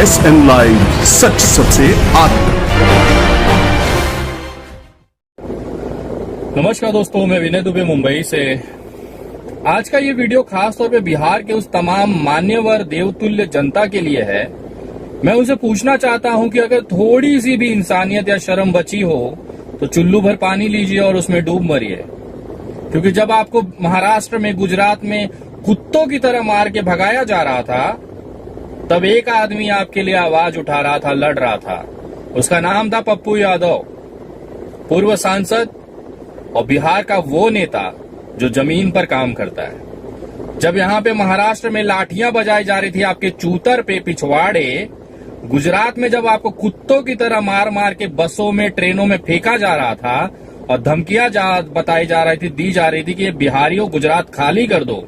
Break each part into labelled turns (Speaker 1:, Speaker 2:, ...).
Speaker 1: SN live, सच सबसे आगे।
Speaker 2: नमस्कार दोस्तों, मैं विनय दुबे मुंबई से। आज का ये वीडियो खास तौर पे बिहार के उस तमाम मान्यवर देवतुल्य जनता के लिए है। मैं उनसे पूछना चाहता हूं कि अगर थोड़ी सी भी इंसानियत या शर्म बची हो तो चुल्लू भर पानी लीजिए और उसमें डूब मरिए। क्योंकि जब आपको महाराष्ट्र में, गुजरात में कुत्तों की तरह मार के भगाया जा रहा था, तब एक आदमी आपके लिए आवाज उठा रहा था, लड़ रहा था। उसका नाम था पप्पू यादव, पूर्व सांसद और बिहार का वो नेता जो जमीन पर काम करता है। जब यहाँ पे महाराष्ट्र में लाठियां बजाई जा रही थी आपके चूतर पे पिछवाड़े, गुजरात में जब आपको कुत्तों की तरह मार मार के बसों में, ट्रेनों में फेंका जा रहा था और धमकियां बताई जा रही थी, दी जा रही थी कि ये बिहारियों गुजरात खाली कर दो,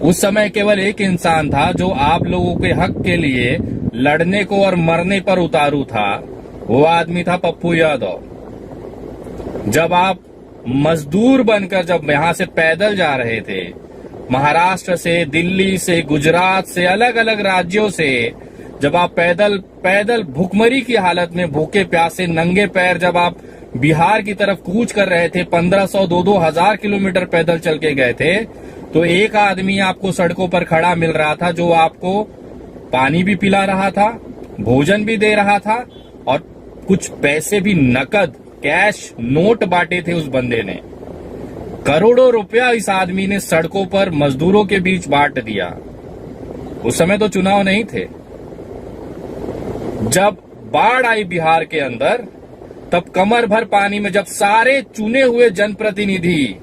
Speaker 2: उस समय केवल एक इंसान था जो आप लोगों के हक के लिए लड़ने को और मरने पर उतारू था। वो आदमी था पप्पू यादव। जब आप मजदूर बनकर जब यहां से पैदल जा रहे थे, महाराष्ट्र से, दिल्ली से, गुजरात से, अलग अलग राज्यों से, जब आप पैदल भूखमरी की हालत में, भूखे प्यासे नंगे पैर जब आप बिहार की तरफ कूच कर रहे थे, 1500 2-2000 किलोमीटर पैदल चल के गए थे, तो एक आदमी आपको सड़कों पर खड़ा मिल रहा था जो आपको पानी भी पिला रहा था, भोजन भी दे रहा था और कुछ पैसे भी, नकद कैश नोट बांटे थे उस बंदे ने। करोड़ों रुपया इस आदमी ने सड़कों पर मजदूरों के बीच बांट दिया। उस समय तो चुनाव नहीं थे। जब बाढ़ आई बिहार के अंदर, तब कमर भर पानी में जब सारे चुने हुए जनप्रतिनिधि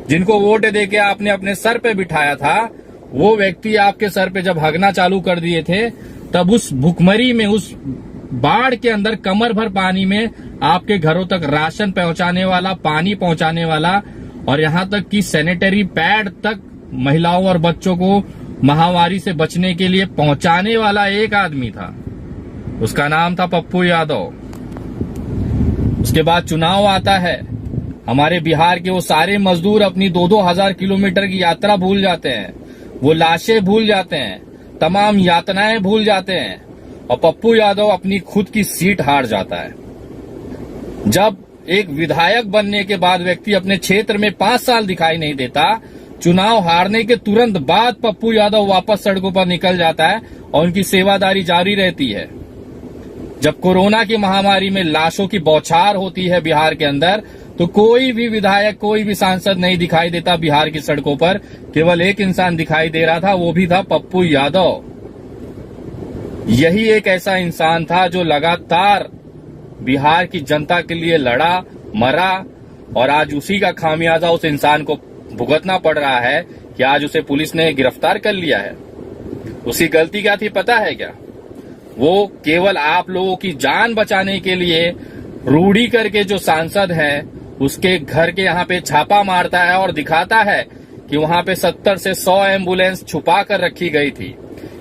Speaker 2: जिनको वोट देके आपने अपने सर पे बिठाया था, वो व्यक्ति आपके सर पे जब हगना चालू कर दिए थे, तब उस भुखमरी में, उस बाढ़ के अंदर कमर भर पानी में आपके घरों तक राशन पहुंचाने वाला, पानी पहुंचाने वाला और यहां तक कि सैनिटरी पैड तक महिलाओं और बच्चों को महामारी से बचने के लिए पहुंचाने वाला एक आदमी था। उसका नाम था पप्पू यादव। उसके बाद चुनाव आता है। हमारे बिहार के वो सारे मजदूर अपनी 2-2 हजार किलोमीटर की यात्रा भूल जाते हैं, वो लाशें भूल जाते हैं, तमाम यातनाएं भूल जाते हैं और पप्पू यादव अपनी खुद की सीट हार जाता है। जब एक विधायक बनने के बाद व्यक्ति अपने क्षेत्र में 5 साल दिखाई नहीं देता, चुनाव हारने के तुरंत बाद पप्पू यादव वापस सड़कों पर निकल जाता है और उनकी सेवादारी जारी रहती है। जब कोरोना की महामारी में लाशों की बौछार होती है बिहार के अंदर, तो कोई भी विधायक, कोई भी सांसद नहीं दिखाई देता बिहार की सड़कों पर। केवल एक इंसान दिखाई दे रहा था, वो भी था पप्पू यादव। यही एक ऐसा इंसान था जो लगातार बिहार की जनता के लिए लड़ा, मरा और आज उसी का खामियाजा उस इंसान को भुगतना पड़ रहा है कि आज उसे पुलिस ने गिरफ्तार कर लिया है। उसकी गलती क्या थी पता है क्या? वो केवल आप लोगों की जान बचाने के लिए रूढ़ी करके जो सांसद है, उसके घर के यहाँ पे छापा मारता है और दिखाता है कि वहां पे 70 से 100 एम्बुलेंस छुपा कर रखी गई थी।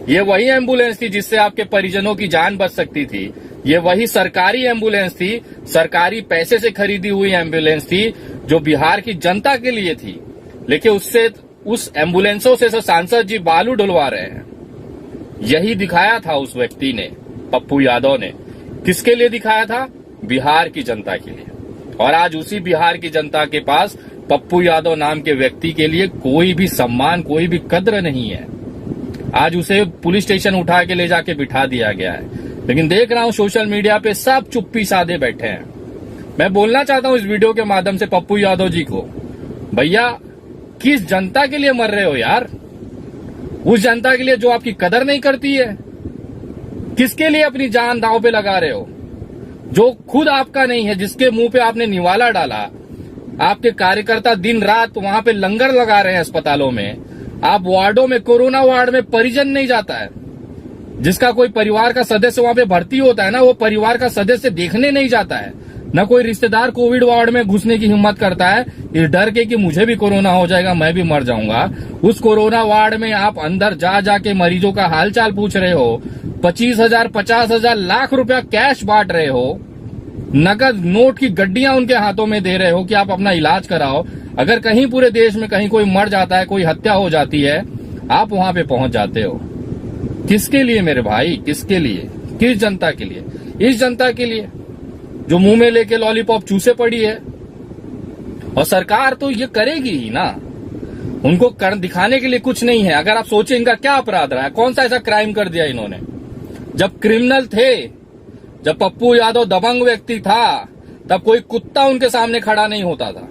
Speaker 2: ये वही एम्बुलेंस थी जिससे आपके परिजनों की जान बच सकती थी। ये वही सरकारी एम्बुलेंस थी, सरकारी पैसे से खरीदी हुई एम्बुलेंस थी जो बिहार की जनता के लिए थी। लेकिन उस एम्बुलेंसों से सांसद जी बालू डुलवा रहे हैं। यही दिखाया था उस व्यक्ति ने, पप्पू यादव ने। किसके लिए दिखाया था? बिहार की जनता के लिए। और आज उसी बिहार की जनता के पास पप्पू यादव नाम के व्यक्ति के लिए कोई भी सम्मान, कोई भी कद्र नहीं है। आज उसे पुलिस स्टेशन उठा के ले जाके बिठा दिया गया है। लेकिन देख रहा हूं सोशल मीडिया पे सब चुप्पी साधे बैठे हैं। मैं बोलना चाहता हूं इस वीडियो के माध्यम से पप्पू यादव जी को, भैया किस जनता के लिए मर रहे हो यार? उस जनता के लिए जो आपकी कदर नहीं करती है। किसके लिए अपनी जान दांव पे लगा रहे हो? जो खुद आपका नहीं है, जिसके मुंह पे आपने निवाला डाला। आपके कार्यकर्ता दिन रात वहां पे लंगर लगा रहे हैं अस्पतालों में। आप वार्डों में, कोरोना वार्ड में परिजन नहीं जाता है। जिसका कोई परिवार का सदस्य वहां पे भर्ती होता है ना, वो परिवार का सदस्य देखने नहीं जाता है। न कोई रिश्तेदार कोविड वार्ड में घुसने की हिम्मत करता है इस डर के कि मुझे भी कोरोना हो जाएगा, मैं भी मर जाऊंगा। उस कोरोना वार्ड में आप अंदर जा जाके मरीजों का हालचाल पूछ रहे हो, 25,000, 50,000, लाख रुपया कैश बांट रहे हो, नकद नोट की गड्डियां उनके हाथों में दे रहे हो कि आप अपना इलाज कराओ। अगर कहीं पूरे देश में कहीं कोई मर जाता है, कोई हत्या हो जाती है, आप वहां पे पहुंच जाते हो। किसके लिए मेरे भाई, किसके लिए? किस जनता के लिए? इस जनता के लिए जो मुंह में लेके लॉलीपॉप चूसे पड़ी है। और सरकार तो ये करेगी ही ना, उनको कर दिखाने के लिए कुछ नहीं है। अगर आप सोचें इनका क्या अपराध रहा है, कौन सा ऐसा क्राइम कर दिया इन्होंने? जब क्रिमिनल थे, जब पप्पू यादव दबंग व्यक्ति था, तब कोई कुत्ता उनके सामने खड़ा नहीं होता था।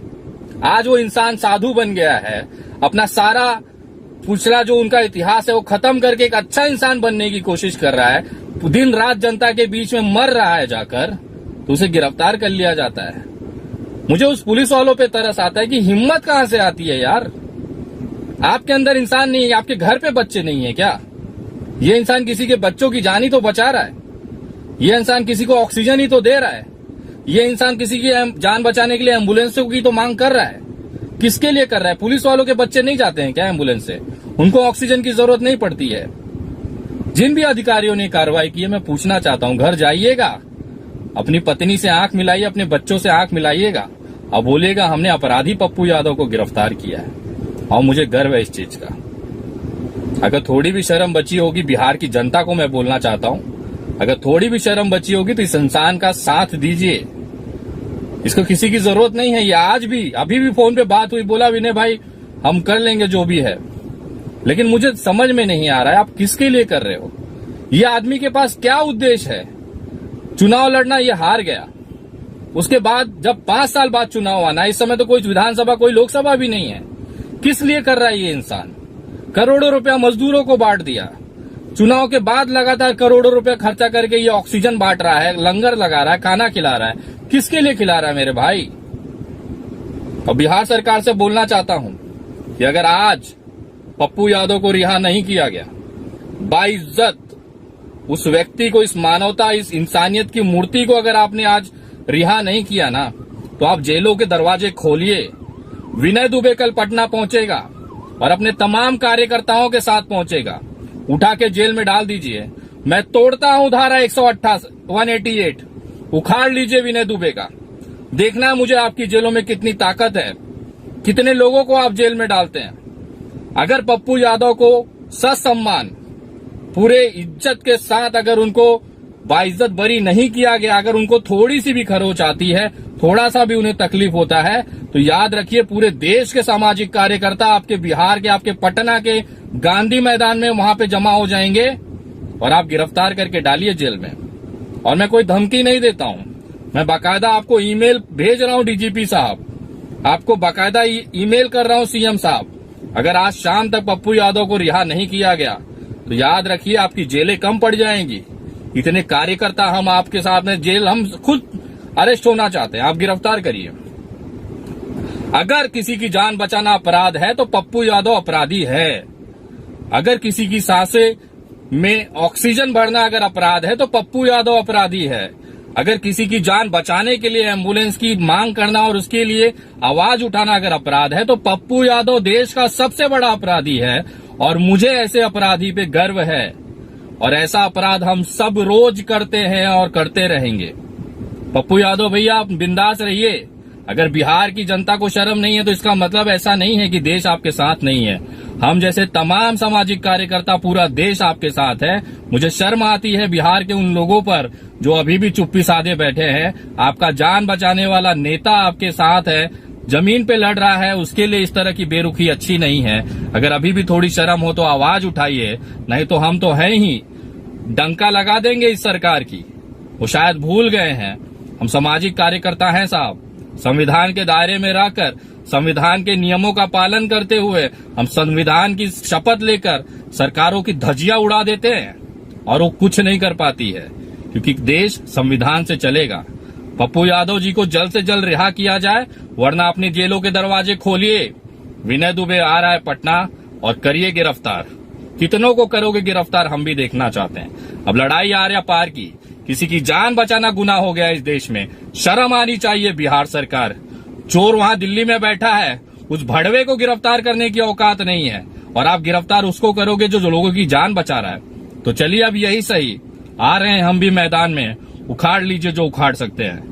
Speaker 2: आज वो इंसान साधु बन गया है, अपना सारा पिछला जो उनका इतिहास है वो खत्म करके एक अच्छा इंसान बनने की कोशिश कर रहा है, दिन रात जनता के बीच में मर रहा है जाकर, तो उसे गिरफ्तार कर लिया जाता है। मुझे उस पुलिस वालों पे तरस आता है कि हिम्मत कहां से आती है यार। आपके अंदर इंसान नहीं है, आपके घर पे बच्चे नहीं है क्या? ये इंसान किसी के बच्चों की जान ही तो बचा रहा है, ये इंसान किसी को ऑक्सीजन ही तो दे रहा है, ये इंसान किसी की जान बचाने के लिए एम्बुलेंसों की तो मांग कर रहा है। किसके लिए कर रहा है? पुलिस वालों के बच्चे नहीं जाते हैं क्या एम्बुलेंस से? उनको ऑक्सीजन की जरूरत नहीं पड़ती है? जिन भी अधिकारियों ने कार्रवाई की है, मैं पूछना चाहता हूं, घर जाइएगा, अपनी पत्नी से आंख मिलाइए, अपने बच्चों से आंख मिलाइएगा और बोलिएगा हमने अपराधी पप्पू यादव को गिरफ्तार किया है, और मुझे गर्व है इस चीज का। अगर थोड़ी भी शर्म बची होगी, बिहार की जनता को मैं बोलना चाहता हूं, अगर थोड़ी भी शर्म बची होगी तो इस इंसान का साथ दीजिए। इसको किसी की जरूरत नहीं है। ये आज भी, अभी भी फोन पे बात हुई, बोला विनय भाई हम कर लेंगे जो भी है, लेकिन मुझे समझ में नहीं आ रहा है आप किसके लिए कर रहे हो? ये आदमी के पास क्या उद्देश्य है? चुनाव लड़ना, ये हार गया, उसके बाद जब 5 साल बाद चुनाव आना, इस समय तो कोई विधानसभा कोई लोकसभा भी नहीं है। किस लिए कर रहा है ये इंसान? करोड़ों रुपया मजदूरों को बांट दिया, चुनाव के बाद लगातार करोड़ों रुपया खर्चा करके ये ऑक्सीजन बांट रहा है, लंगर लगा रहा है, खाना खिला रहा है। किसके लिए खिला रहा है मेरे भाई? और बिहार सरकार से बोलना चाहता हूं कि अगर आज पप्पू यादव को रिहा नहीं किया गया, बाइज्जत उस व्यक्ति को, इस मानवता, इस इंसानियत की मूर्ति को अगर आपने आज रिहा नहीं किया ना, तो आप जेलों के दरवाजे खोलिए। विनय दुबे कल पटना पहुंचेगा और अपने तमाम कार्यकर्ताओं के साथ पहुंचेगा, उठा के जेल में डाल दीजिए। मैं तोड़ता हूं धारा 188, उखाड़ लीजिए विनय दुबे का। देखना है मुझे आपकी जेलों में कितनी ताकत है, कितने लोगों को आप जेल में डालते हैं। अगर पप्पू यादव को ससम्मान, पूरे इज्जत के साथ अगर उनको बाइज्जत बरी नहीं किया गया, अगर उनको थोड़ी सी भी खरोच आती है, थोड़ा सा भी उन्हें तकलीफ होता है, तो याद रखिए पूरे देश के सामाजिक कार्यकर्ता आपके बिहार के, आपके पटना के गांधी मैदान में वहां पे जमा हो जाएंगे और आप गिरफ्तार करके डालिए जेल में। और मैं कोई धमकी नहीं देता हूं, मैं बाकायदा आपको ईमेल भेज रहा हूं डीजीपी साहब, आपको बाकायदा ईमेल कर रहा हूं सीएम साहब। अगर आज शाम तक पप्पू यादव को रिहा नहीं किया गया तो याद रखिए आपकी जेलें कम पड़ जाएंगी। इतने कार्यकर्ता हम आपके साथ में, जेल हम खुद अरेस्ट होना चाहते हैं, आप गिरफ्तार करिए। अगर किसी की जान बचाना अपराध है तो पप्पू यादव अपराधी है। अगर किसी की सांसें में ऑक्सीजन भरना अगर अपराध है तो पप्पू यादव अपराधी है। अगर किसी की जान बचाने के लिए एम्बुलेंस की मांग करना और उसके लिए आवाज उठाना अगर अपराध है तो पप्पू यादव देश का सबसे बड़ा अपराधी है। और मुझे ऐसे अपराधी पे गर्व है, और ऐसा अपराध हम सब रोज करते हैं और करते रहेंगे। पप्पू यादव भैया आप बिंदास रहिए। अगर बिहार की जनता को शर्म नहीं है तो इसका मतलब ऐसा नहीं है कि देश आपके साथ नहीं है। हम जैसे तमाम सामाजिक कार्यकर्ता, पूरा देश आपके साथ है। मुझे शर्म आती है बिहार के उन लोगों पर जो अभी भी चुप्पी साधे बैठे हैं। आपका जान बचाने वाला नेता आपके साथ है, जमीन पे लड़ रहा है, उसके लिए इस तरह की बेरुखी अच्छी नहीं है। अगर अभी भी थोड़ी शर्म हो तो आवाज उठाइए, नहीं तो हम तो हैं ही, डंका लगा देंगे इस सरकार की। वो शायद भूल गए हैं, हम सामाजिक कार्यकर्ता हैं साहब। संविधान के दायरे में रहकर, संविधान के नियमों का पालन करते हुए हम संविधान की शपथ लेकर सरकारों की धज्जियां उड़ा देते हैं और वो कुछ नहीं कर पाती है, क्योंकि देश संविधान से चलेगा। पप्पू यादव जी को जल्द से जल्द रिहा किया जाए, वरना अपनी जेलों के दरवाजे खोलिए। विनय दुबे आ रहा है पटना, और करिए गिरफ्तार। कितनों को करोगे गिरफ्तार, हम भी देखना चाहते हैं। अब लड़ाई आर्या पार की, किसी की जान बचाना गुनाह हो गया इस देश में। शर्म आनी चाहिए बिहार सरकार। चोर वहां दिल्ली में बैठा है, उस भड़वे को गिरफ्तार करने की औकात नहीं है, और आप गिरफ्तार उसको करोगे जो लोगों की जान बचा रहा है। तो चलिए अब यही सही, आ रहे हैं हम भी मैदान में, उखाड़ लीजिए जो उखाड़ सकते हैं।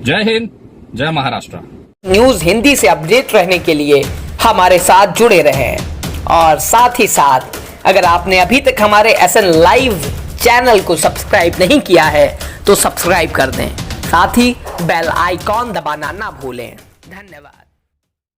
Speaker 2: जय हिंद, जय महाराष्ट्र।
Speaker 3: न्यूज हिंदी से अपडेट रहने के लिए हमारे साथ जुड़े रहें और साथ ही साथ अगर आपने अभी तक हमारे SN लाइव चैनल को सब्सक्राइब नहीं किया है तो सब्सक्राइब कर दें, साथ ही बेल आइकॉन दबाना ना भूलें। धन्यवाद।